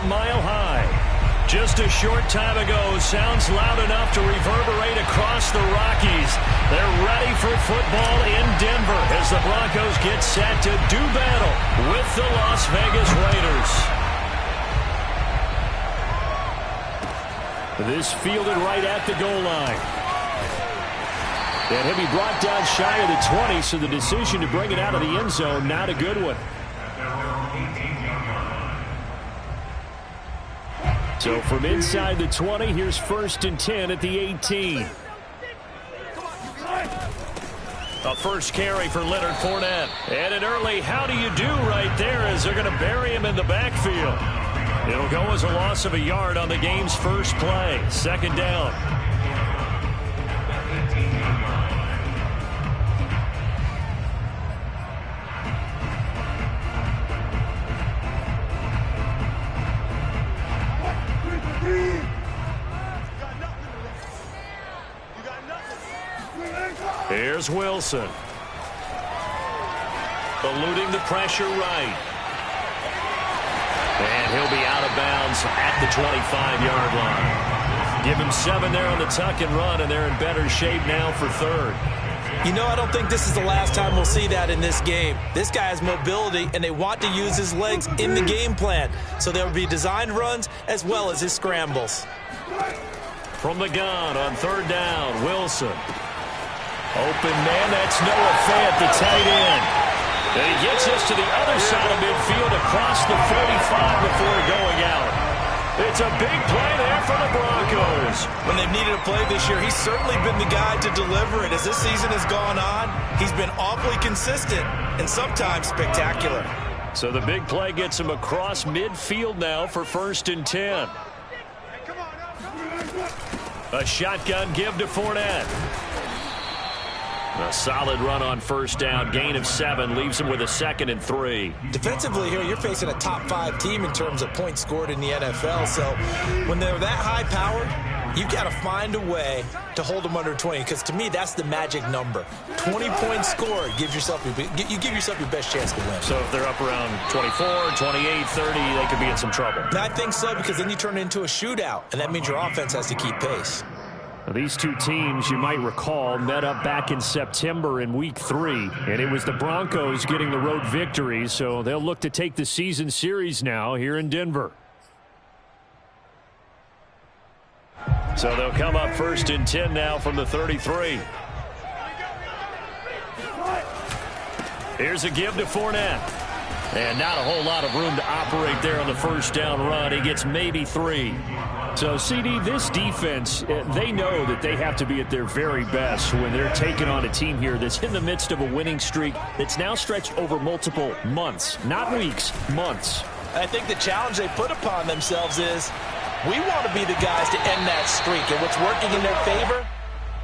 up Mile High. Just a short time ago, sounds loud enough to reverberate across the Rockies. They're ready for football in Denver as the Broncos get set to do battle with the Las Vegas Raiders. This fielded right at the goal line. And he'll be brought down shy of the 20, so the decision to bring it out of the end zone, not a good one. So from inside the 20, here's 1st and 10 at the 18. A first carry for Leonard Fournette. And an early how do you do right there as they're going to bury him in the backfield. It'll go as a loss of a yard on the game's first play. 2nd down. Here's Wilson. Eluding the pressure right. And he'll be out of bounds at the 25-yard line. Give him 7 there on the tuck and run, and they're in better shape now for 3rd. You know, I don't think this is the last time we'll see that in this game. This guy has mobility, and they want to use his legs in the game plan. So there will be designed runs as well as his scrambles. From the gun on 3rd down, Wilson. Open man, that's Noah Fant, the tight end. And he gets us to the other side of midfield across the 45 before going out. It's a big play there for the Broncos. When they've needed a play this year, he's certainly been the guy to deliver it. As this season has gone on, he's been awfully consistent and sometimes spectacular. So the big play gets him across midfield now for 1st and 10. A shotgun give to Fournette. A solid run on 1st down. Gain of 7 leaves him with a 2nd and 3. Defensively here, you're facing a top 5 team in terms of points scored in the NFL. So when they're that high powered, you've got to find a way to hold them under 20. Because to me, that's the magic number. 20 points scored gives yourself you give yourself your best chance to win. So if they're up around 24, 28, 30, they could be in some trouble. And I think so, because then you turn it into a shootout, and that means your offense has to keep pace. These two teams, you might recall, met up back in September in Week 3, and it was the Broncos getting the road victory, so they'll look to take the season series now here in Denver. So they'll come up 1st and 10 now from the 33. Here's a give to Fournette. And not a whole lot of room to operate there on the 1st down run. He gets maybe 3. So, CD, this defense, they know that they have to be at their very best when they're taking on a team here that's in the midst of a winning streak that's now stretched over multiple months, not weeks, months. I think the challenge they put upon themselves is we want to be the guys to end that streak. And what's working in their favor?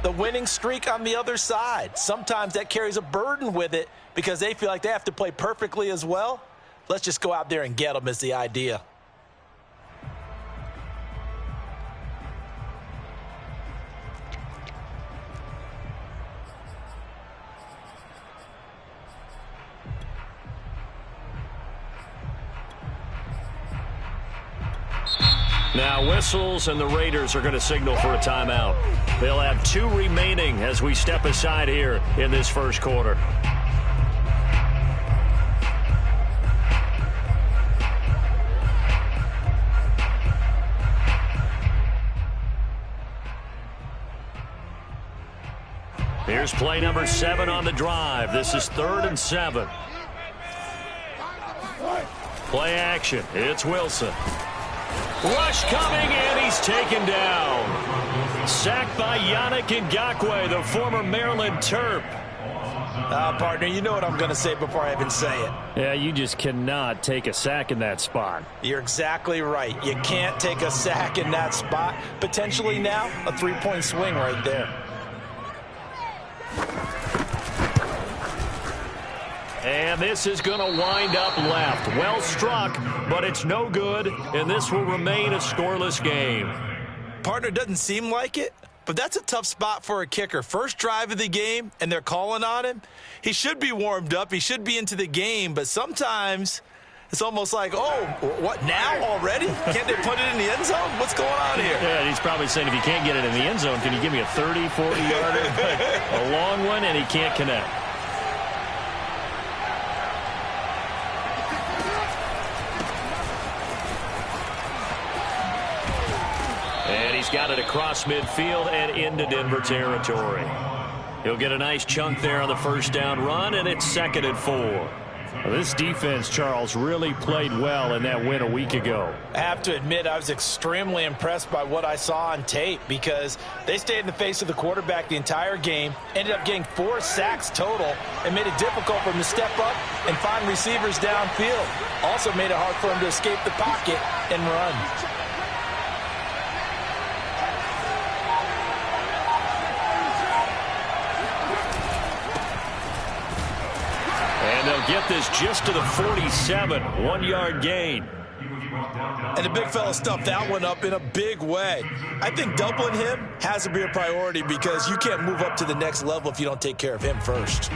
The winning streak on the other side. Sometimes that carries a burden with it because they feel like they have to play perfectly as well. Let's just go out there and get them is the idea. Now whistles, and the Raiders are going to signal for a timeout. They'll have 2 remaining as we step aside here in this first quarter. Here's play number 7 on the drive. This is 3rd and 7. Play action. It's Wilson. Rush coming, and he's taken down. Sacked by Yannick Ngakoue, the former Maryland Terp. Partner, you know what I'm going to say before I even say it. Yeah, you just cannot take a sack in that spot. You're exactly right. You can't take a sack in that spot. Potentially now, a 3-point swing right there. And this is going to wind up left. Well struck, but it's no good, and this will remain a scoreless game. Partner, doesn't seem like it, but that's a tough spot for a kicker. First drive of the game, and they're calling on him. He should be warmed up. He should be into the game, but sometimes It's almost like, oh, what, now already? Can't they put it in the end zone? What's going on here? Yeah, he's probably saying, if you can't get it in the end zone, can you give me a 30, 40-yarder? A long one, and he can't connect. And he's got it across midfield and into Denver territory. He'll get a nice chunk there on the first down run, and it's 2nd and 4. Well, this defense, Charles, really played well in that win a week ago. I have to admit, I was extremely impressed by what I saw on tape because they stayed in the face of the quarterback the entire game, ended up getting 4 sacks total, and made it difficult for him to step up and find receivers downfield. Also made it hard for him to escape the pocket and run. They'll get this just to the 47, 1-yard gain. And the big fella stuffed that one up in a big way. I think doubling him has to be a priority because you can't move up to the next level if you don't take care of him first.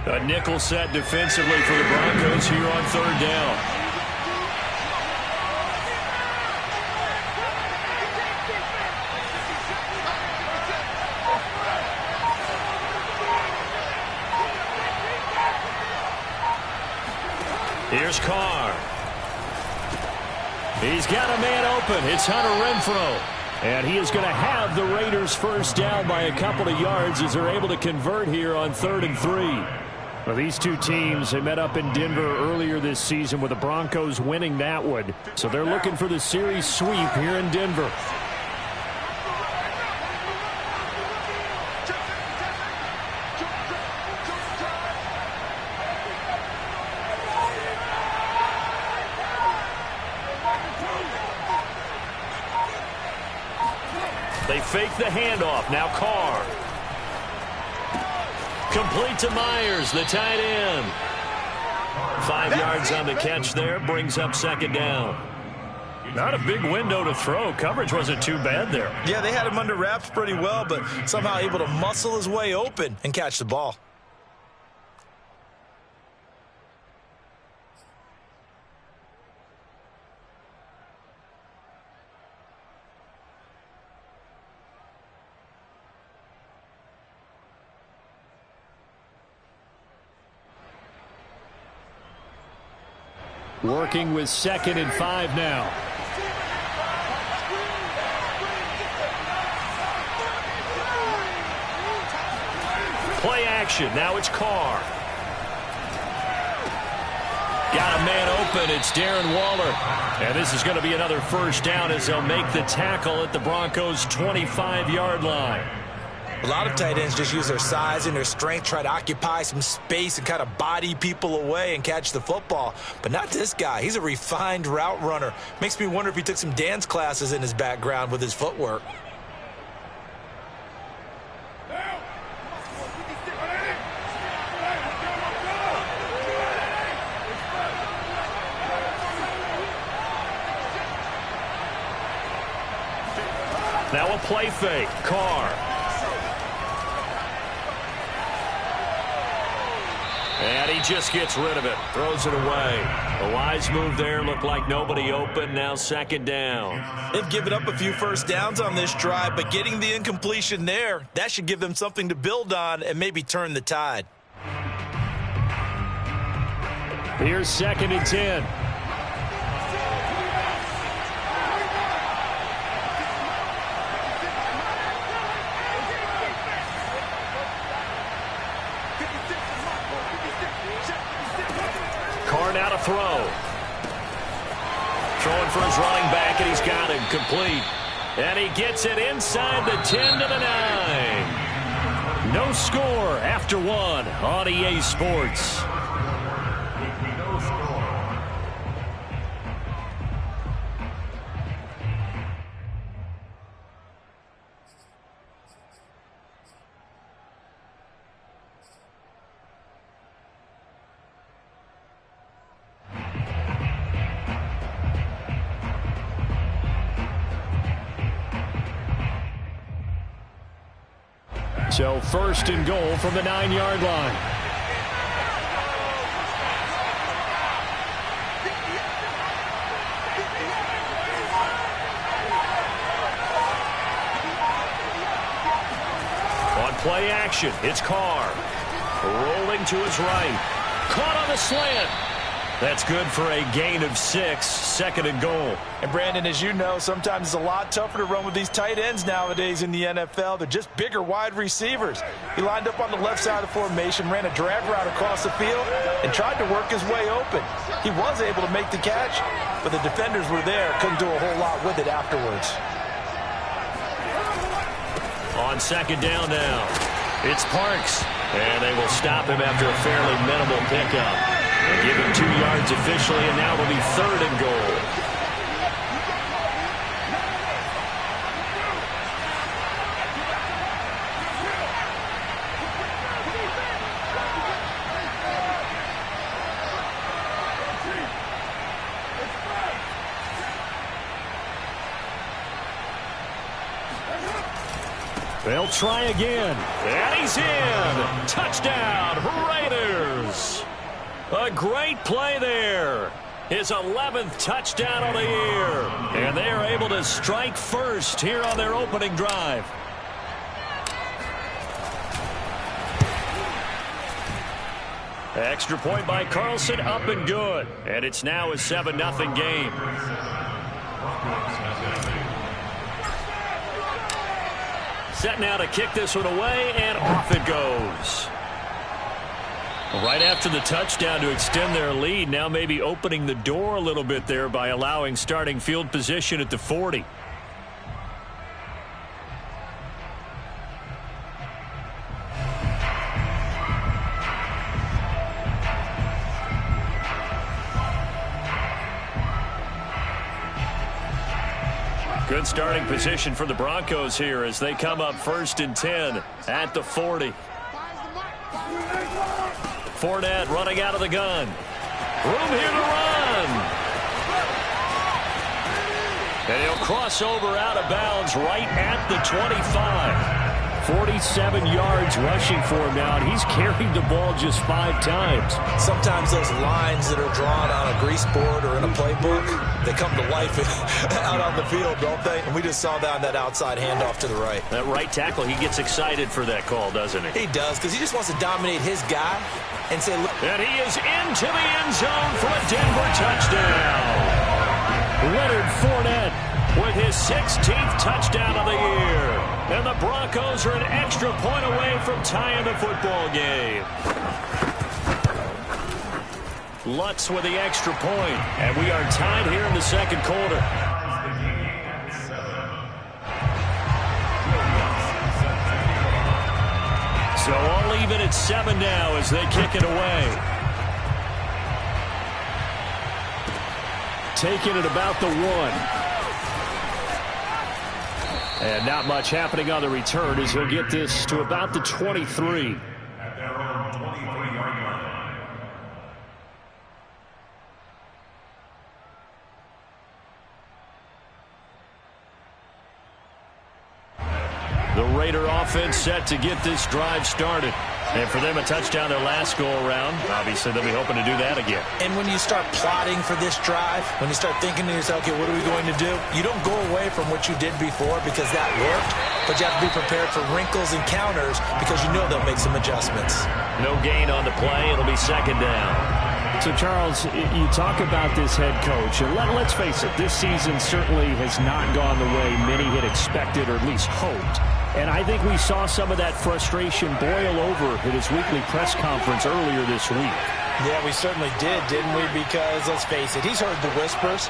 A nickel set defensively for the Broncos here on 3rd down. Here's Carr. He's got a man open. It's Hunter Renfrow. And he is going to have the Raiders first down by a couple of yards as they're able to convert here on 3rd and 3. Well, these two teams, they met up in Denver earlier this season with the Broncos winning that one. So they're looking for the series sweep here in Denver. They fake the handoff. Now Carr. Complete to Myers, the tight end. 5 yards on the catch there, brings up 2nd down. Not a big window to throw. Coverage wasn't too bad there. Yeah, they had him under wraps pretty well, but somehow able to muscle his way open and catch the ball. Working with 2nd and 5 now. Play action. Now it's Carr. Got a man open. It's Darren Waller. And this is going to be another first down as they'll make the tackle at the Broncos' 25-yard line. A lot of tight ends just use their size and their strength, try to occupy some space and kind of body people away and catch the football. But not this guy. He's a refined route runner. Makes me wonder if he took some dance classes in his background with his footwork. Now a play fake. Carr. And he just gets rid of it. Throws it away. A wise move there. Looked like nobody open. Now 2nd down. They've given up a few first downs on this drive, but getting the incompletion there, that should give them something to build on and maybe turn the tide. Here's 2nd and 10. Carr now to throw. Throwing for his running back, and he's got him complete. And he gets it inside the 10 to the 9. No score after 1 on EA Sports. So first and goal from the 9-yard line. On play action, it's Carr. Rolling to his right. Caught on the slant. That's good for a gain of 6, second and goal. And Brandon, as you know, sometimes it's a lot tougher to run with these tight ends nowadays in the NFL. They're just bigger wide receivers. He lined up on the left side of the formation, ran a drag route across the field, and tried to work his way open. He was able to make the catch, but the defenders were there, couldn't do a whole lot with it afterwards. On second down now, it's Parks. And they will stop him after a fairly minimal pickup. And give him 2 yards officially, and now it'll be third and goal. They'll try again. And he's in. Touchdown, Raiders. A great play there. His 11th touchdown of the year. And they are able to strike first here on their opening drive. Extra point by Carlson, up and good. And it's now a 7-0 game. Set now to kick this one away, and off it goes. Right after the touchdown to extend their lead, now maybe opening the door a little bit there by allowing starting field position at the 40. Good starting position for the Broncos here as they come up first and 10 at the 40. Fournette running out of the gun. Room here to run. And he'll cross over out of bounds right at the 25. 47 yards rushing for him now, and he's carried the ball just 5 times. Sometimes those lines that are drawn on a grease board or in a playbook, they come to life out on the field, don't they? And we just saw that on that outside handoff to the right. That right tackle, he gets excited for that call, doesn't he? He does, because he just wants to dominate his guy and say, look. And he is into the end zone for a Denver touchdown. Leonard Fournette with his 16th touchdown of the year. And the Broncos are an extra point away from tying the football game. Lutz with the extra point, and we are tied here in the second quarter. So all even at 7 now as they kick it away. Taking it about the 1. And not much happening on the return as he'll get this to about the 23. At their own 23-yard line. The Raider offense set to get this drive started. And for them, a touchdown their last go-around. Obviously, they'll be hoping to do that again. And when you start plotting for this drive, when you start thinking to yourself, okay, what are we going to do? You don't go away from what you did before because that worked, but you have to be prepared for wrinkles and counters because you know they'll make some adjustments. No gain on the play. It'll be second down. So, Charles, you talk about this head coach, and let's face it, this season certainly has not gone the way many had expected or at least hoped. And I think we saw some of that frustration boil over at his weekly press conference earlier this week. Yeah, we certainly did, didn't we? Because, let's face it, he's heard the whispers,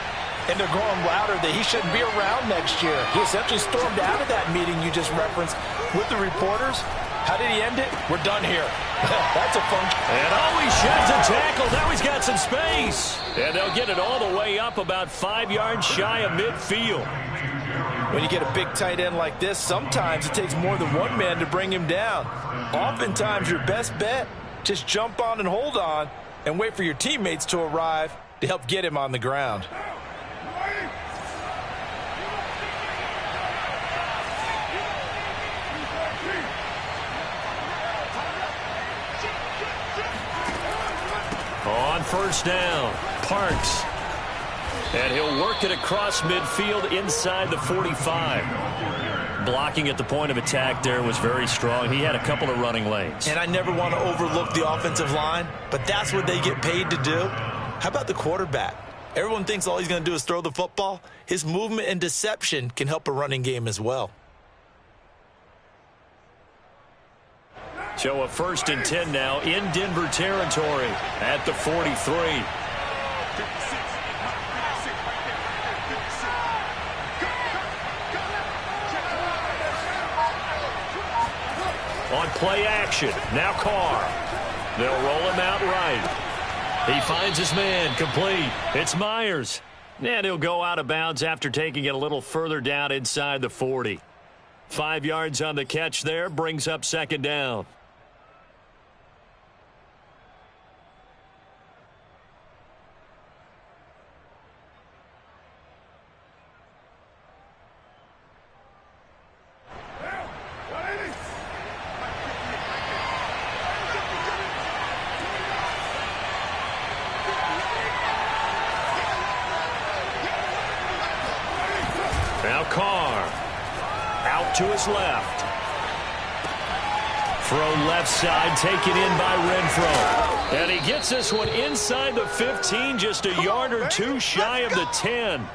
and they're growing louder that he shouldn't be around next year. He essentially stormed out of that meeting you just referenced with the reporters. How did he end it? We're done here. That's a function. And he sheds a tackle. Now he's got some space. And they'll get it all the way up about 5 yards shy of midfield. When you get a big tight end like this, sometimes it takes more than one man to bring him down. Oftentimes, your best bet, just jump on and hold on and wait for your teammates to arrive to help get him on the ground. first down. Parks. And he'll work it across midfield inside the 45. Blocking at the point of attack there was very strong. He had a couple of running lanes. And I never want to overlook the offensive line, but that's what they get paid to do. How about the quarterback? Everyone thinks all he's going to do is throw the football. His movement and deception can help a running game as well. So a 1st and 10 now in Denver territory at the 43. On play action, now Carr. They'll roll him out right. He finds his man, complete. It's Myers. And he'll go out of bounds after taking it a little further down inside the 40. 5 yards on the catch there, brings up 2nd down. Now Carr, out to his left. Throw left side, taken in by Renfro. And he gets this one inside the 15, just a yard or two shy of the 10.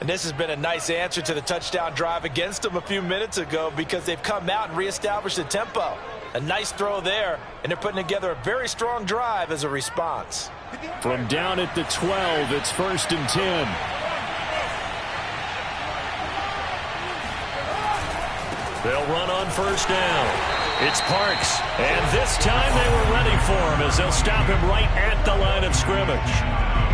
And this has been a nice answer to the touchdown drive against them a few minutes ago because they've come out and reestablished the tempo. A nice throw there, and they're putting together a very strong drive as a response. From down at the 12, it's 1st and 10. They'll run on 1st down. It's Parks, and this time they were ready for him as they'll stop him right at the line of scrimmage.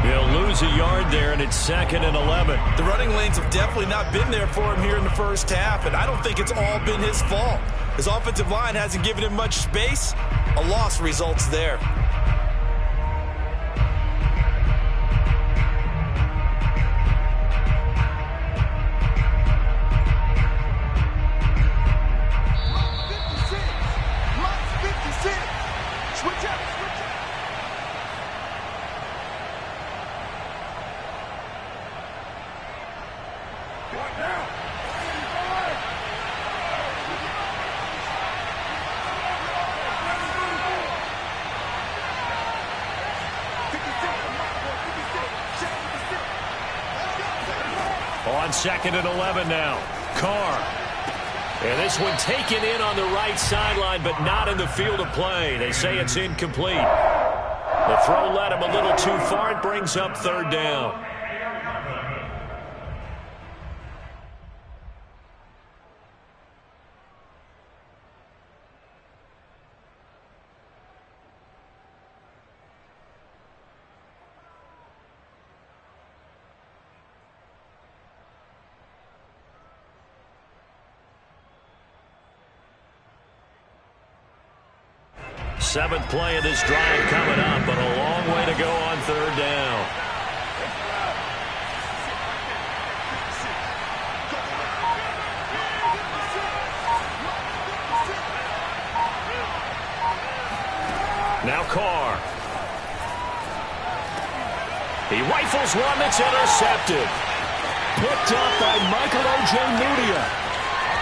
He'll lose a yard there, and it's 2nd and 11. The running lanes have definitely not been there for him here in the first half, and I don't think it's all been his fault. His offensive line hasn't given him much space. A loss results there. On 2nd and 11 now. Carr. And this one taken in on the right sideline, but not in the field of play. They say it's incomplete. The throw led him a little too far. It brings up 3rd down. Seventh play of this drive coming up, but a long way to go on 3rd down. Now Carr. He rifles one that's intercepted. Picked up by Michael Ojemudia.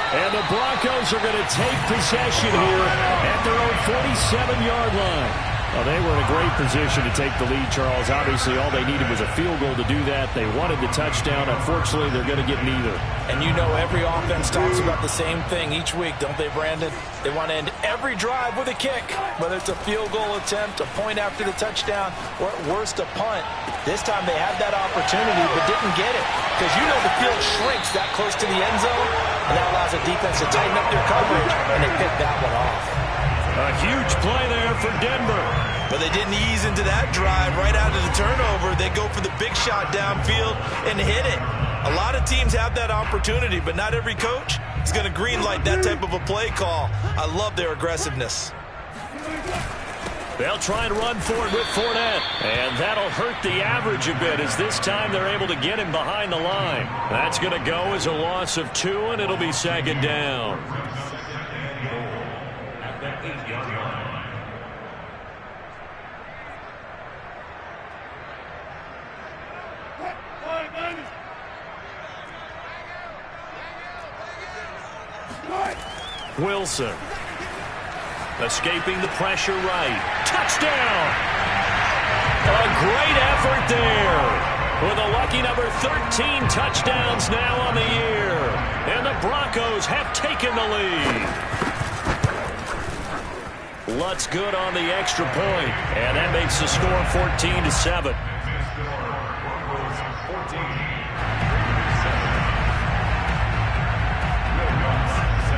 And the Broncos are going to take possession here at their own 47-yard line. Well, they were in a great position to take the lead, Charles. Obviously, all they needed was a field goal to do that. They wanted the touchdown. Unfortunately, they're going to get neither. And you know every offense talks about the same thing each week, don't they, Brandon? They want to end every drive with a kick, whether it's a field goal attempt, a point after the touchdown, or at worst, a punt. This time they had that opportunity but didn't get it because you know the field shrinks that close to the end zone, and that allows the defense to tighten up their coverage, and they picked that one off. A huge play there for Denver. But they didn't ease into that drive right out of the turnover. They go for the big shot downfield and hit it. A lot of teams have that opportunity, but not every coach is going to greenlight that type of a play call. I love their aggressiveness. They'll try and run for it with Fournette. And that'll hurt the average a bit as this time they're able to get him behind the line. That's going to go as a loss of 2, and it'll be 2nd down. Wilson. Escaping the pressure right. Touchdown! A great effort there. With a lucky number 13 touchdowns now on the year. And the Broncos have taken the lead. Lutz good on the extra point. And that makes the score 14-7.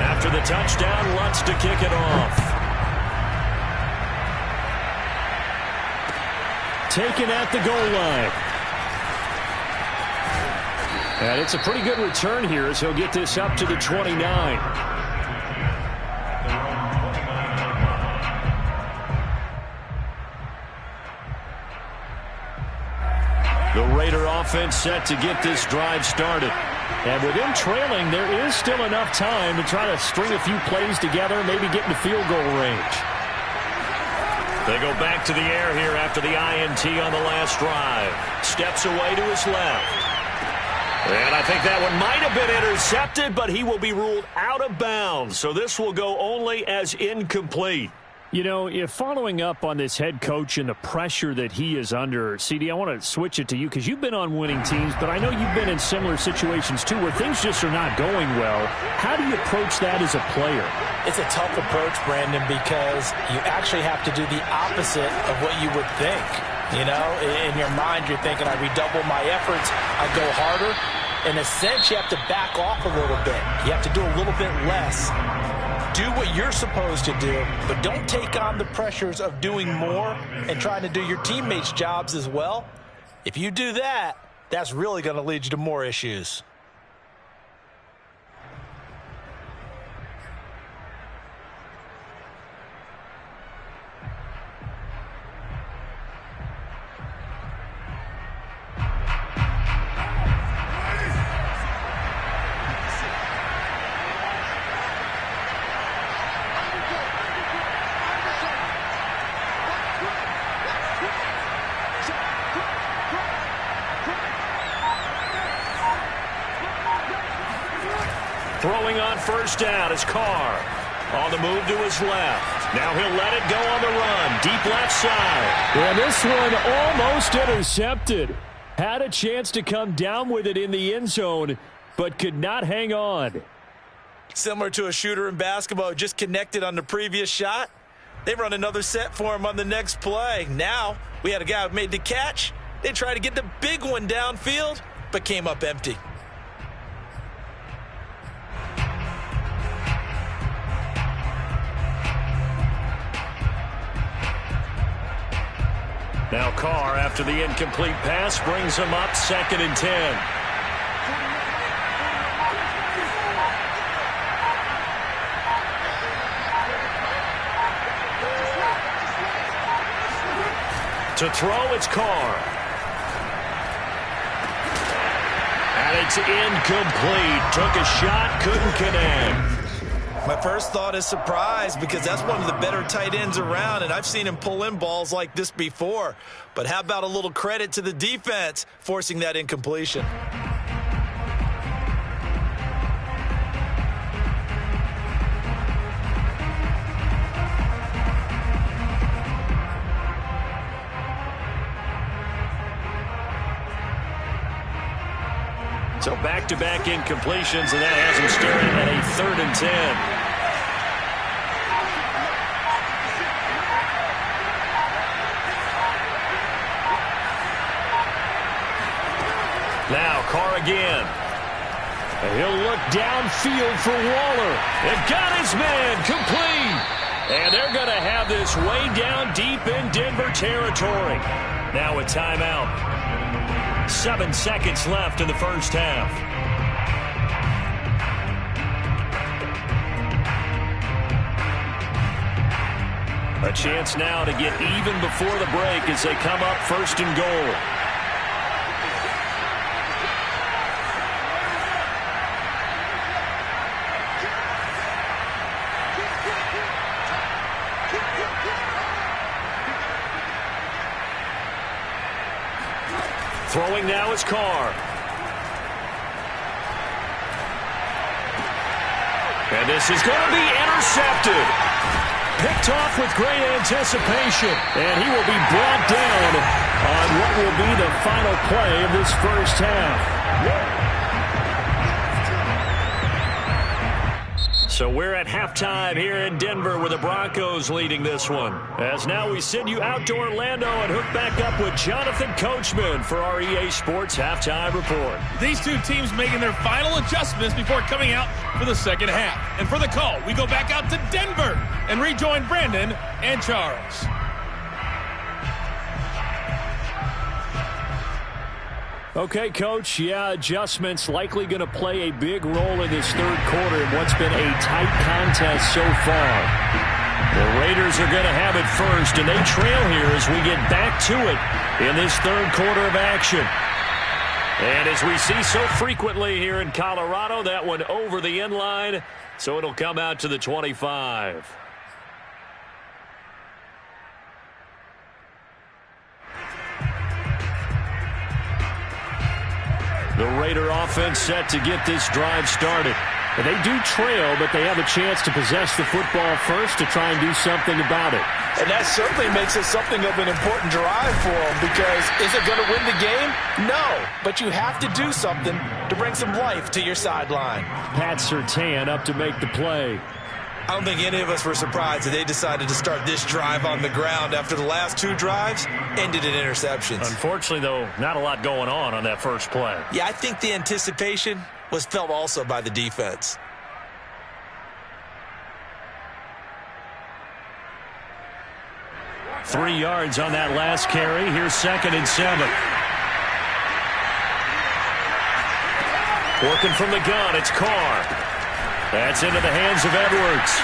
After the touchdown, Lutz to kick it off. Taken at the goal line. And it's a pretty good return here as he'll get this up to the 29. The Raider offense set to get this drive started. And with them trailing, there is still enough time to try to string a few plays together, maybe get into field goal range. They go back to the air here after the INT on the last drive. Steps away to his left. And I think that one might have been intercepted, but he will be ruled out of bounds. So this will go only as incomplete. You know, if following up on this head coach and the pressure that he is under, CD, I want to switch it to you because you've been on winning teams, but I know you've been in similar situations too where things just are not going well. How do you approach that as a player? It's a tough approach, Brandon, because you actually have to do the opposite of what you would think. You know, in your mind, you're thinking, I redouble my efforts, I go harder. In a sense, you have to back off a little bit. You have to do a little bit less. Do what you're supposed to do, but don't take on the pressures of doing more and trying to do your teammates' jobs as well. If you do that, that's really going to lead you to more issues. Throwing on first down is Carr. On the move to his left. Now he'll let it go on the run. Deep left side. And this one almost intercepted. Had a chance to come down with it in the end zone, but could not hang on. Similar to a shooter in basketball, just connected on the previous shot. They run another set for him on the next play. Now we had a guy who made the catch. They tried to get the big one downfield, but came up empty. Now Carr, after the incomplete pass, brings him up 2nd and 10. To throw, it's Carr. And it's incomplete. Took a shot, couldn't connect. My first thought is surprise because that's one of the better tight ends around, and I've seen him pull in balls like this before. But how about a little credit to the defense forcing that incompletion? So back-to-back incompletions, and that has him staring at a 3rd and 10. Now Carr again. And he'll look downfield for Waller. And got his man complete. And they're going to have this way down deep in Denver territory. Now a timeout. 7 seconds left in the first half. A chance now to get even before the break as they come up 1st and goal. Throwing now is Carr. And this is going to be intercepted. Picked off with great anticipation. And he will be brought down on what will be the final play of this first half. So we're at halftime here in Denver with the Broncos leading this one. As now we send you out to Orlando and hook back up with Jonathan Coachman for our EA Sports Halftime Report. These two teams making their final adjustments before coming out for the second half. And for the call, we go back out to Denver and rejoin Brandon and Charles. Okay, Coach, adjustments likely going to play a big role in this third quarter in what's been a tight contest so far. The Raiders are going to have it first, and they trail here as we get back to it in this third quarter of action. And as we see so frequently here in Colorado, that one over the end line, so it'll come out to the 25. The Raider offense set to get this drive started. And they do trail, but they have a chance to possess the football first to try and do something about it. And that certainly makes it something of an important drive for them, because is it going to win the game? No, but you have to do something to bring some life to your sideline. Pat Surtain up to make the play. I don't think any of us were surprised that they decided to start this drive on the ground after the last two drives ended in interceptions. Unfortunately, though, not a lot going on that first play. Yeah, I think the anticipation was felt also by the defense. Three yards on that last carry. Here's 2nd and 7. Working from the gun, it's Carr. That's into the hands of Edwards.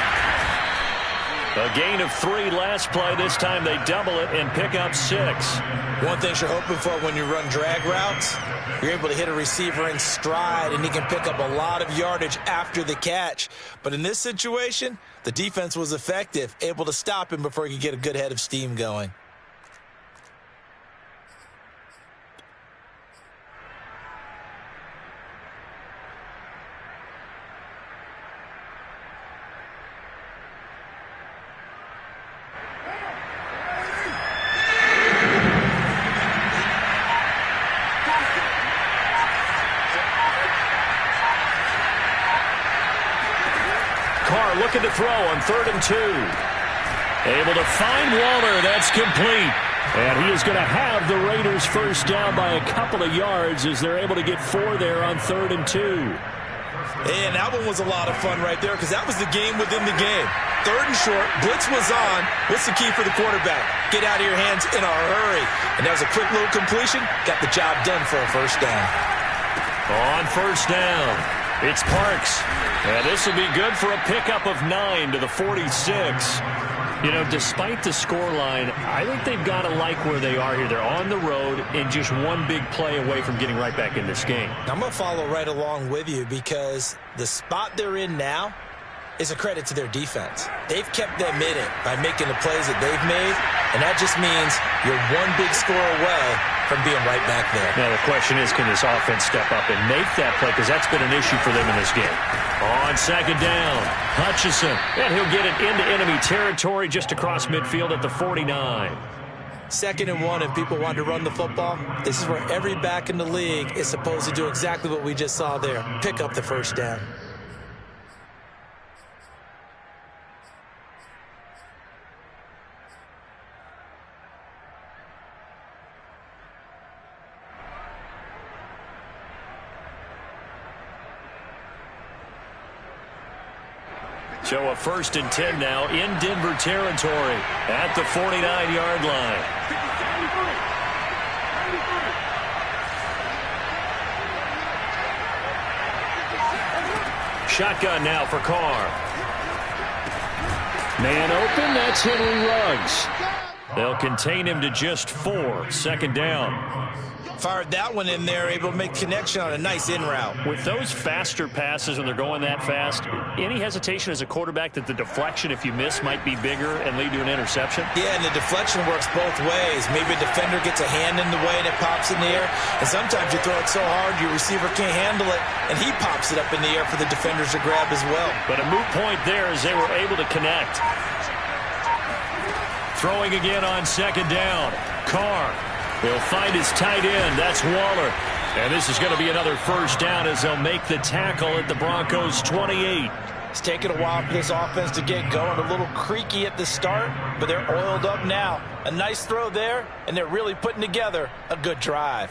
A gain of 3 last play. This time they double it and pick up 6. One thing you're hoping for when you run drag routes, you're able to hit a receiver in stride, and he can pick up a lot of yardage after the catch. But in this situation, the defense was effective, able to stop him before he could get a good head of steam going. Looking to throw on 3rd and 2. Able to find Waller. That's complete. And he is going to have the Raiders first down by a couple of yards as they're able to get 4 there on 3rd and 2. And that one was a lot of fun right there, because that was the game within the game. 3rd and short, blitz was on. What's the key for the quarterback? Get out of your hands in a hurry. And that was a quick little completion. Got the job done for a first down. On first down, it's Parks. And this will be good for a pickup of 9 to the 46. You know, despite the scoreline, I think they've got to like where they are here. They're on the road and just one big play away from getting right back in this game. I'm going to follow right along with you, because the spot they're in now is a credit to their defense. They've kept them in it by making the plays that they've made, and that just means you're one big score away from being right back there. Now the question is, can this offense step up and make that play, because that's been an issue for them in this game. On 2nd down, Hutchinson, and he'll get it into enemy territory just across midfield at the 49. 2nd and 1, and people want to run the football. This is where every back in the league is supposed to do exactly what we just saw there. Pick up the first down. So a 1st and 10 now in Denver territory at the 49-yard line. Shotgun now for Carr. Man open, that's Henry Ruggs. They'll contain him to just 4. 2nd down. fired that one in there, able to make connection on a nice in route. With those faster passes when they're going that fast, any hesitation as a quarterback that the deflection, if you miss, might be bigger and lead to an interception? Yeah, and the deflection works both ways. Maybe a defender gets a hand in the way and it pops in the air, and sometimes you throw it so hard your receiver can't handle it, and he pops it up in the air for the defenders to grab as well. But a moot point there as they were able to connect. Throwing again on second down. Carr. He'll find his tight end. That's Waller. And this is going to be another first down as they'll make the tackle at the Broncos' 28. It's taken a while for this offense to get going. A little creaky at the start, but they're oiled up now. A nice throw there, and they're really putting together a good drive.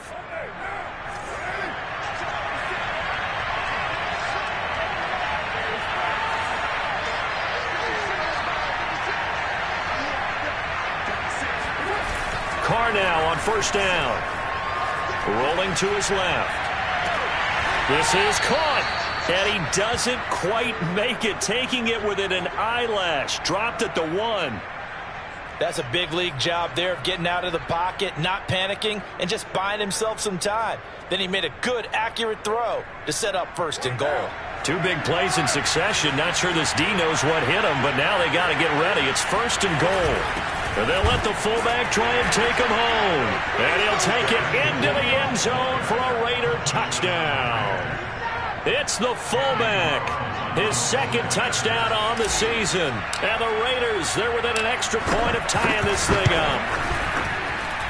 Carr now on first down. Rolling to his left. This is caught. And he doesn't quite make it. Taking it within an eyelash. Dropped at the 1. That's a big league job there of getting out of the pocket, not panicking, and just buying himself some time. Then he made a good, accurate throw to set up first and goal. 2 big plays in succession. Not sure this D knows what hit him, but now they got to get ready. It's first and goal. And they'll let the fullback try and take him home. And he'll take it into the end zone for a Raider touchdown. It's the fullback. His second touchdown on the season. And the Raiders, they're within an extra point of tying this thing up.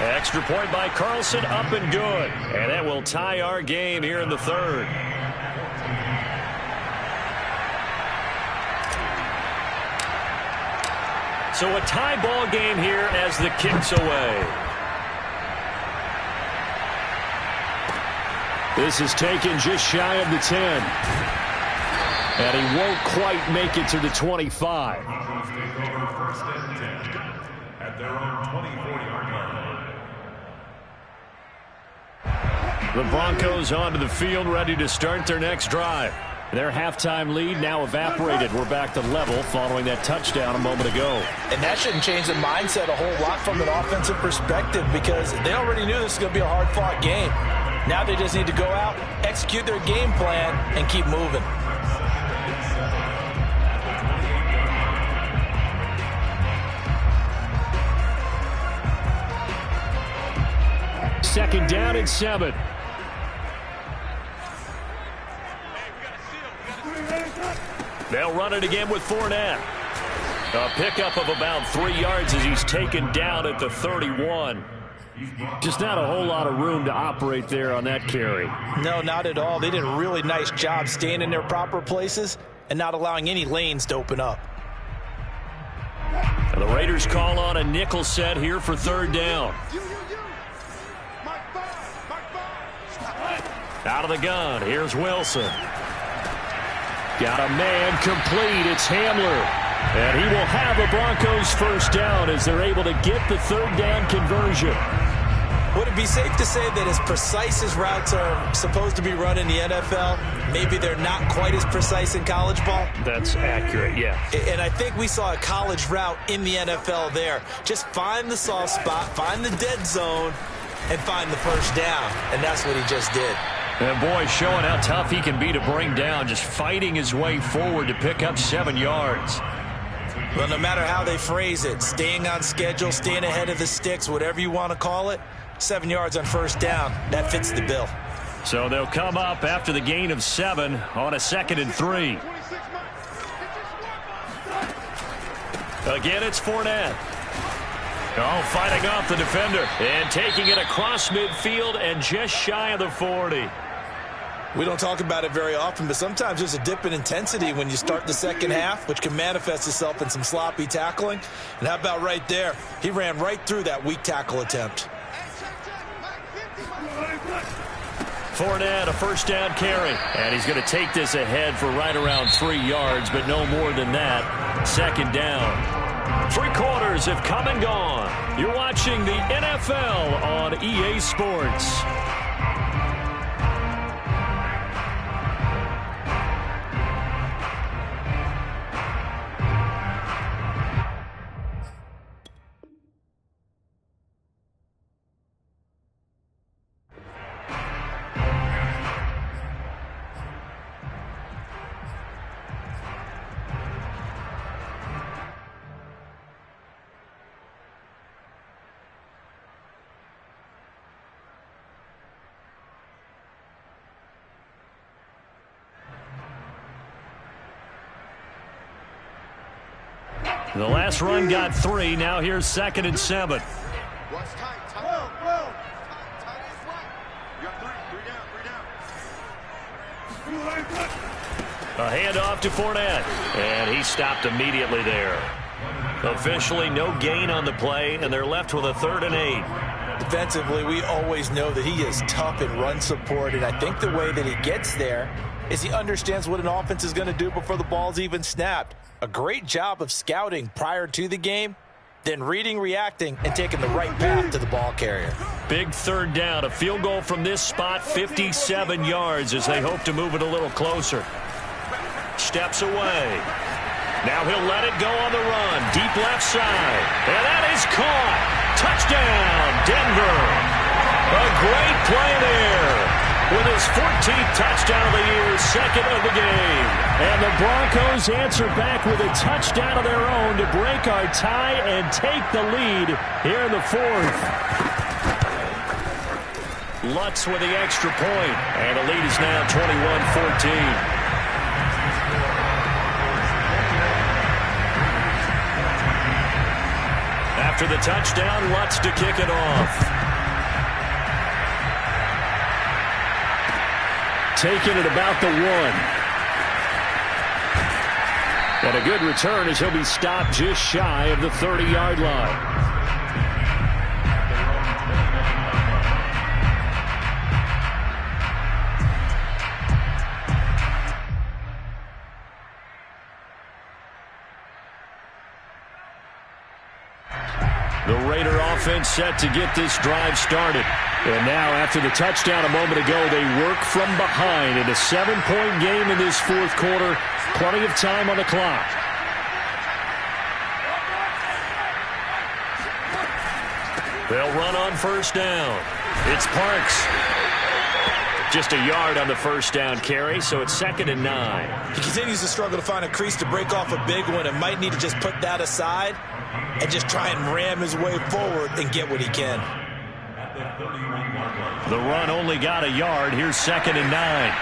Extra point by Carlson, up and good. And that will tie our game here in the third. So a tie ball game here as the kick's away. This is taken just shy of the 10. And he won't quite make it to the 25. At their own 24-yard line. The Broncos onto the field, ready to start their next drive. Their halftime lead now evaporated. We're back to level following that touchdown a moment ago. And that shouldn't change the mindset a whole lot from an offensive perspective because they already knew this was going to be a hard-fought game. Now they just need to go out, execute their game plan, and keep moving. Second down and 7. They'll run it again with Fournette. A pickup of about 3 yards as he's taken down at the 31. Just not a whole lot of room to operate there on that carry. No, not at all. They did a really nice job staying in their proper places and not allowing any lanes to open up. And the Raiders call on a nickel set here for third down. Out of the gun, here's Wilson. Got a man complete. It's Hamler. And he will have the Broncos first down as they're able to get the third down conversion. Would it be safe to say that as precise as routes are supposed to be run in the NFL, maybe they're not quite as precise in college ball? That's accurate, yeah. And I think we saw a college route in the NFL there. Just find the soft spot, find the dead zone, and find the first down. And that's what he just did. And boy, showing how tough he can be to bring down, just fighting his way forward to pick up 7 yards. Well, no matter how they phrase it, staying on schedule, staying ahead of the sticks, whatever you want to call it, 7 yards on first down, that fits the bill. So they'll come up after the gain of 7 on a 2nd and 3. Again, it's Fournette. Oh, fighting off the defender and taking it across midfield and just shy of the 40. We don't talk about it very often, but sometimes there's a dip in intensity when you start the second half, which can manifest itself in some sloppy tackling. And how about right there? He ran right through that weak tackle attempt. Fournette, a first down carry. And he's going to take this ahead for right around 3 yards, but no more than that. Second down. 3 quarters have come and gone. You're watching the NFL on EA Sports. The last run got 3. Now here's 2nd and 7. A handoff to Fournette, and he stopped immediately there. Officially no gain on the play, and they're left with a 3rd and 8. Defensively, we always know that he is tough in run support, and I think the way that he gets there is he understands what an offense is going to do before the ball's even snapped. A great job of scouting prior to the game, then reading, reacting, and taking the right path to the ball carrier. Big 3rd down. A field goal from this spot, 57 yards as they hope to move it a little closer. Steps away. Now he'll let it go on the run. Deep left side. And that is caught. Touchdown, Denver. A great play there. With his 14th touchdown of the year, 2nd of the game. And the Broncos answer back with a touchdown of their own to break our tie and take the lead here in the 4th. Lutz with the extra point. And the lead is now 21-14. After the touchdown, Lutz to kick it off. Taking it about the 1. And a good return as he'll be stopped just shy of the 30-yard line. The Raider offense set to get this drive started. And now, after the touchdown a moment ago, they work from behind in a 7-point game in this 4th quarter. Plenty of time on the clock. They'll run on 1st down. It's Parks. Just a yard on the 1st down carry, so it's 2nd and 9. He continues to struggle to find a crease to break off a big one and might need to just put that aside and just try and ram his way forward and get what he can. The run only got a yard. Here's 2nd and 9.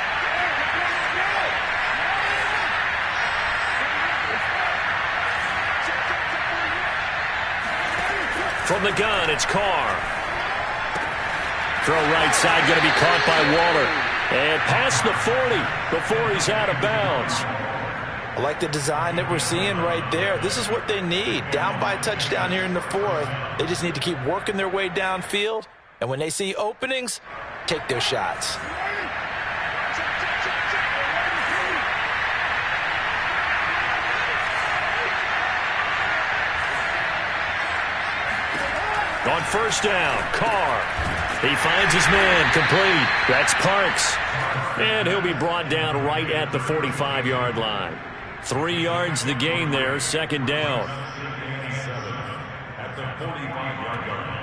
From the gun, it's Carr. Throw right side, going to be caught by Waller. And past the 40 before he's out of bounds. I like the design that we're seeing right there. This is what they need. Down by a touchdown here in the 4th. They just need to keep working their way downfield. And when they see openings, take their shots. On 1st down, Carr. He finds his man, complete. That's Parks. And he'll be brought down right at the 45-yard line. 3 yards the gain there, 2nd down. At the 45-yard line.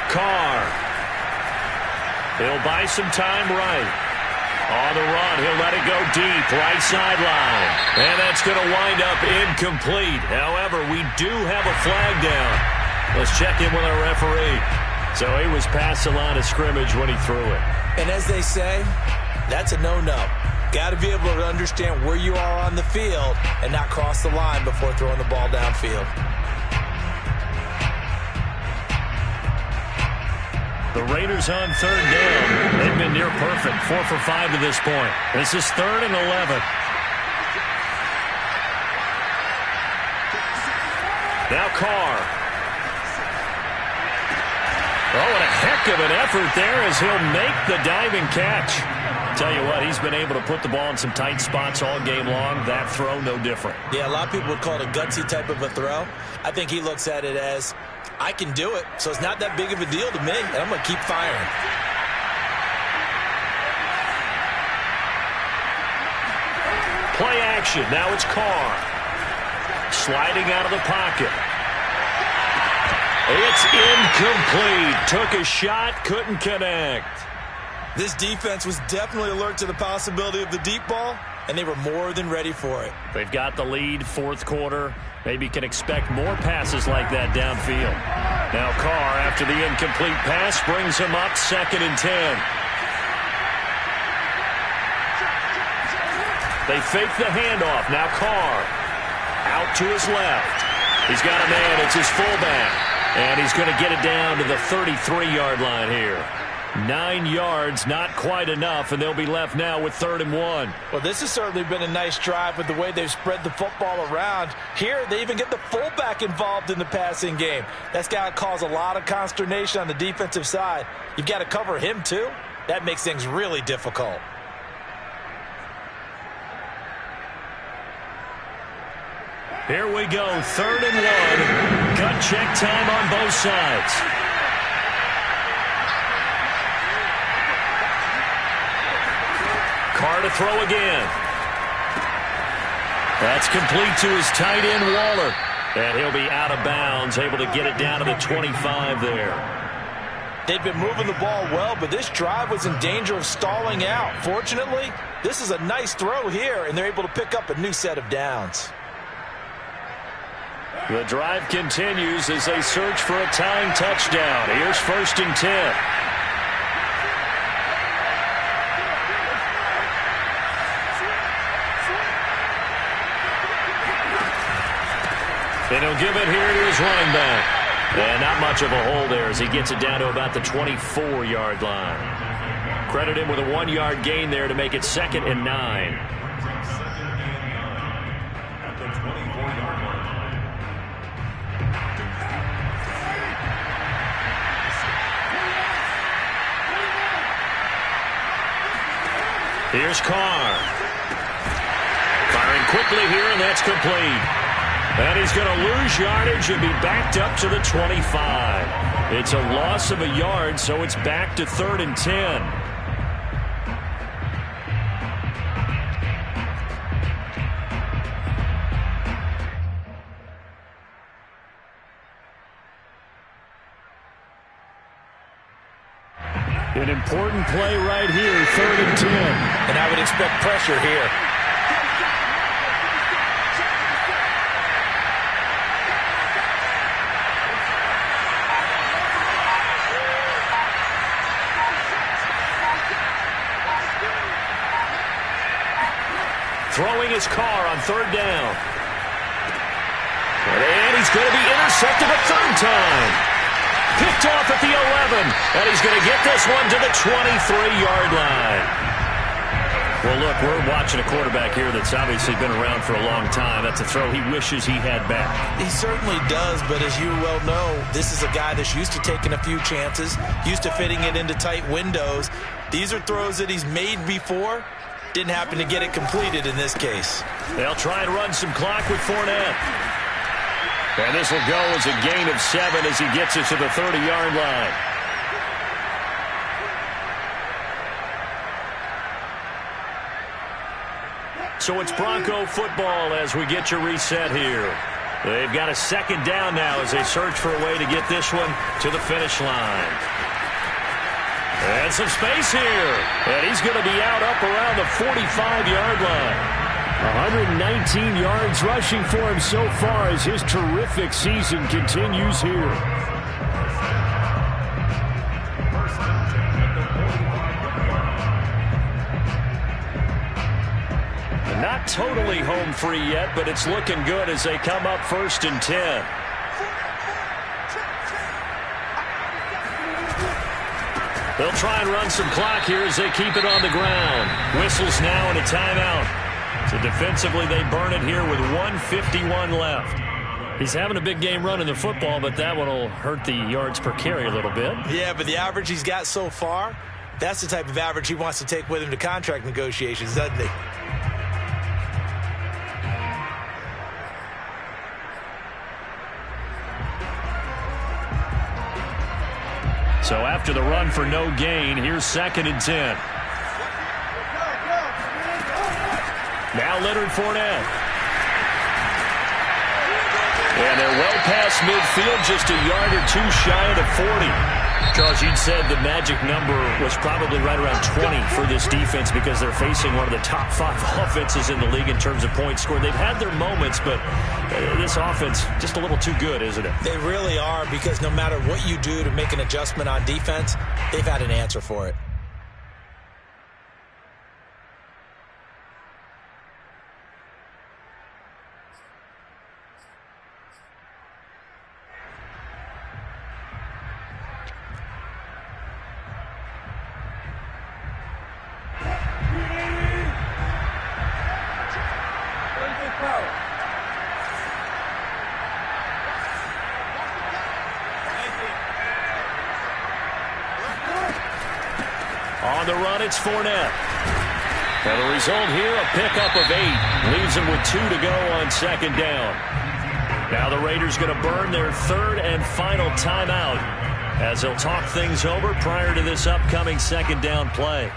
Carr. He'll buy some time right. On the run, he'll let it go deep, right sideline. And that's going to wind up incomplete. However, we do have a flag down. Let's check in with our referee. So he was past the line of scrimmage when he threw it. And as they say, that's a no-no. Got to be able to understand where you are on the field and not cross the line before throwing the ball downfield. The Raiders on 3rd down. They've been near perfect. 4 for 5 to this point. This is 3rd and 11. Now Carr. Oh, what a heck of an effort there as he'll make the diving catch. Tell you what, he's been able to put the ball in some tight spots all game long. That throw, no different. Yeah, a lot of people would call it a gutsy type of a throw. I think he looks at it as, I can do it, so it's not that big of a deal to me, and I'm going to keep firing. Play action. Now it's Carr. Sliding out of the pocket. It's incomplete. Took a shot, couldn't connect. This defense was definitely alert to the possibility of the deep ball, and they were more than ready for it. They've got the lead, fourth quarter. Maybe can expect more passes like that downfield. Now Carr, after the incomplete pass, brings him up 2nd and 10. They fake the handoff. Now Carr out to his left. He's got a man. It's his fullback. And he's going to get it down to the 33-yard line here. 9 yards, not quite enough, and they'll be left now with 3rd and 1. Well, this has certainly been a nice drive with the way they've spread the football around. Here, they even get the fullback involved in the passing game. That's got to cause a lot of consternation on the defensive side. You've got to cover him, too. That makes things really difficult. Here we go, 3rd and 1. Gut check time on both sides. Carr to throw again. That's complete to his tight end, Waller. And he'll be out of bounds, able to get it down to the 25 there. They've been moving the ball well, but this drive was in danger of stalling out. Fortunately, this is a nice throw here, and they're able to pick up a new set of downs. The drive continues as they search for a tying touchdown. Here's 1st and 10. And he'll give it here to his running back. And not much of a hole there as he gets it down to about the 24-yard line. Credit him with a 1-yard gain there to make it 2nd and 9. At the 24-yard line. Here's Carr. Firing quickly here, and that's complete. And he's going to lose yardage and be backed up to the 25. It's a loss of a yard, so it's back to 3rd and 10. An important play right here, 3rd and 10. And I would expect pressure here. Throwing his Carr on 3rd down. And he's going to be intercepted a 3rd time. Picked off at the 11. And he's going to get this one to the 23-yard line. Well, look, we're watching a quarterback here that's obviously been around for a long time. That's a throw he wishes he had back. He certainly does, but as you well know, this is a guy that's used to taking a few chances, used to fitting it into tight windows. These are throws that he's made before. Didn't happen to get it completed in this case. They'll try and run some clock with Fournette. And this will go as a gain of 7 as he gets it to the 30-yard line. So it's Bronco football as we get you reset here. They've got a 2nd down now as they search for a way to get this one to the finish line. And some space here. And he's going to be out up around the 45-yard line. 119 yards rushing for him so far as his terrific season continues here. Not totally home free yet, but it's looking good as they come up 1st and 10. They'll try and run some clock here as they keep it on the ground. Whistles now and a timeout. So defensively, they burn it here with 1:51 left. He's having a big game running the football, but that one will hurt the yards per carry a little bit. Yeah, but the average he's got so far, that's the type of average he wants to take with him to contract negotiations, doesn't he? So after the run for no gain, here's 2nd and 10. Now Leonard Fournette. And they're well past midfield, just a yard or two shy of the 40. Charles, you'd said the magic number was probably right around 20 for this defense because they're facing one of the top 5 offenses in the league in terms of points scored. They've had their moments, but this offense just a little too good, isn't it? They really are, because no matter what you do to make an adjustment on defense, they've had an answer for it. On the run, it's Fournette. And the result here, a pickup of 8. Leaves them with 2 to go on second down. Now the Raiders going to burn their third and final timeout as they'll talk things over prior to this upcoming second down play.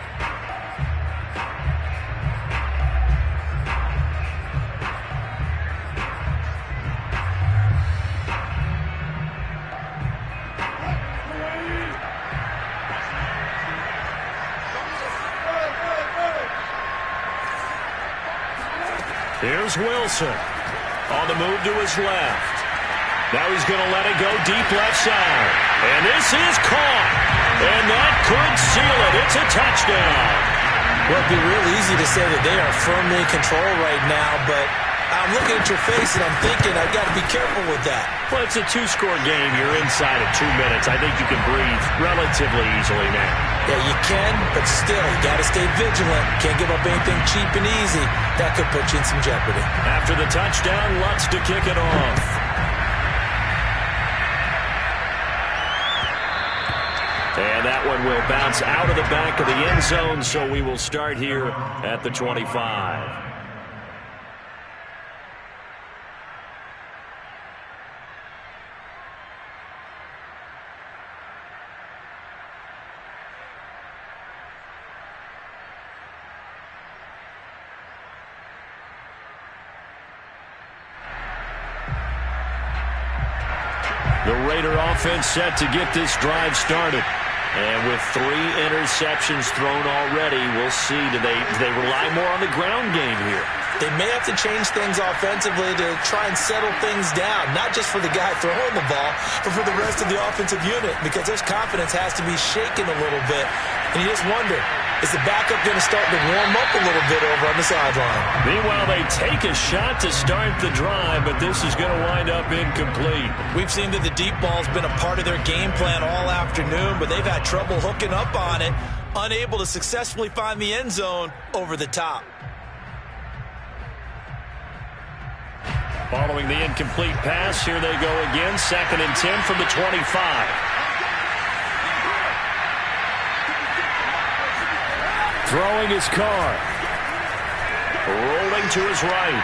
Here's Wilson on the move to his left. Now he's going to let it go deep left side. And this is caught. And that could seal it. It's a touchdown. Well, it'd be real easy to say that they are firmly in control right now, but I'm looking at your face and I'm thinking I've got to be careful with that. Well, it's a 2-score game. You're inside of 2 minutes. I think you can breathe relatively easily now. Yeah, you can, but still, you got to stay vigilant. Can't give up anything cheap and easy. That could put you in some jeopardy. After the touchdown, Lutz to kick it off. And that one will bounce out of the back of the end zone, so we will start here at the 25. The Raider offense set to get this drive started. And with 3 interceptions thrown already, we'll see. Do they rely more on the ground game here? They may have to change things offensively to try and settle things down, not just for the guy throwing the ball, but for the rest of the offensive unit, because their confidence has to be shaken a little bit. And you just wonder, is the backup going to start to warm up a little bit over on the sideline? Meanwhile, they take a shot to start the drive, but this is going to wind up incomplete. We've seen that the deep ball's been a part of their game plan all afternoon, but they've had trouble hooking up on it, unable to successfully find the end zone over the top. Following the incomplete pass, here they go again, 2nd and 10 from the 25. Throwing his car. Rolling to his right.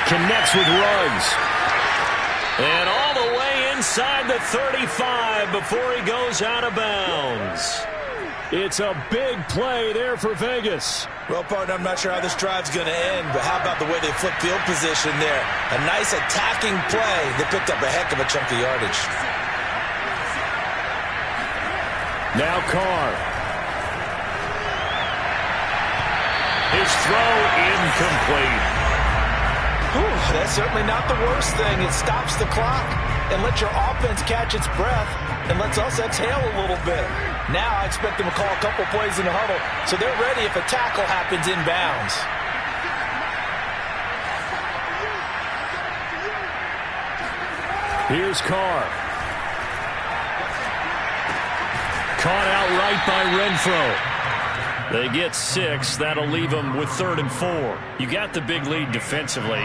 Connects with Ruggs. And all the way inside the 35 before he goes out of bounds. It's a big play there for Vegas. Well, partner, I'm not sure how this drive's going to end, but how about the way they flip field position there? A nice attacking play. They picked up a heck of a chunk of yardage. Now Carr. His throw incomplete. Whew, that's certainly not the worst thing. It stops the clock and lets your offense catch its breath and lets us exhale a little bit. Now I expect them to call a couple plays in the huddle, so they're ready if a tackle happens inbounds. Here's Carr. Caught out right by Renfro. They get 6. That'll leave them with 3rd and 4. You got the big lead defensively.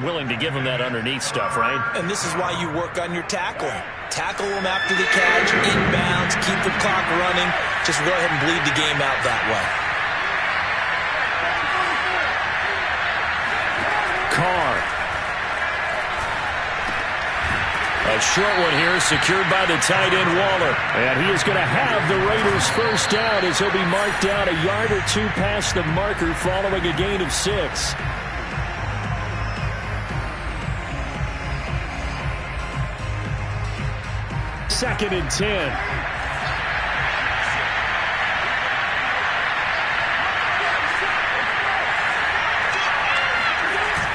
Willing to give them that underneath stuff, right? And this is why you work on your tackling. Tackle them after the catch, inbounds, keep the clock running. Just go ahead and bleed the game out that way. Carr. A short one here, secured by the tight end Waller. And he is going to have the Raiders first down as he'll be marked down a yard or 2 past the marker following a gain of 6. 2nd and 10.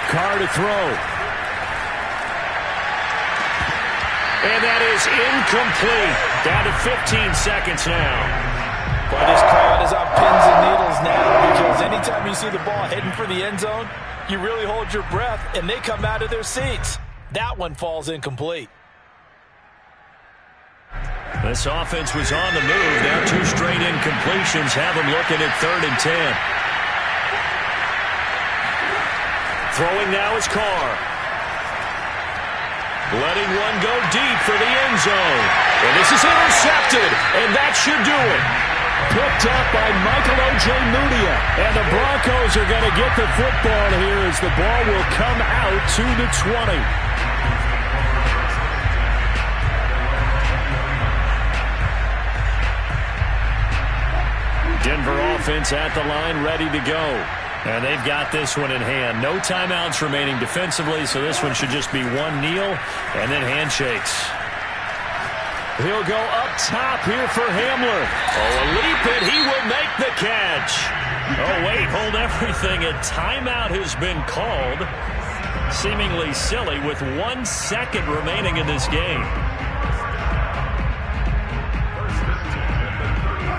Carr to throw. And that is incomplete. Down to 15 seconds now. But this crowd is on pins and needles now, because anytime you see the ball heading for the end zone, you really hold your breath, and they come out of their seats. That one falls incomplete. This offense was on the move. Now 2 straight incompletions have them looking at 3rd and 10. Throwing now is Carr. Letting one go deep for the end zone. And this is intercepted, and that should do it. Picked up by Michael O.J. Mudia. And the Broncos are going to get the football here as the ball will come out to the 20. Denver offense at the line, ready to go. And they've got this one in hand. No timeouts remaining defensively, so this one should just be one kneel and then handshakes. He'll go up top here for Hamler. Oh, a leap, and he will make the catch. Oh, wait, hold everything. A timeout has been called. Seemingly silly with 1 second remaining in this game.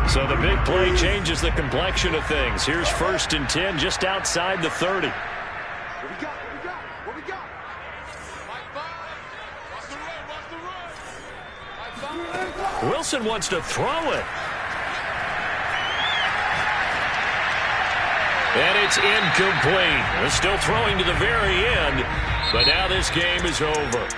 So the big play changes the complexion of things. Here's 1st and 10 just outside the 30. What we got? Wilson wants to throw it. And it's incomplete. They're still throwing to the very end, but now this game is over.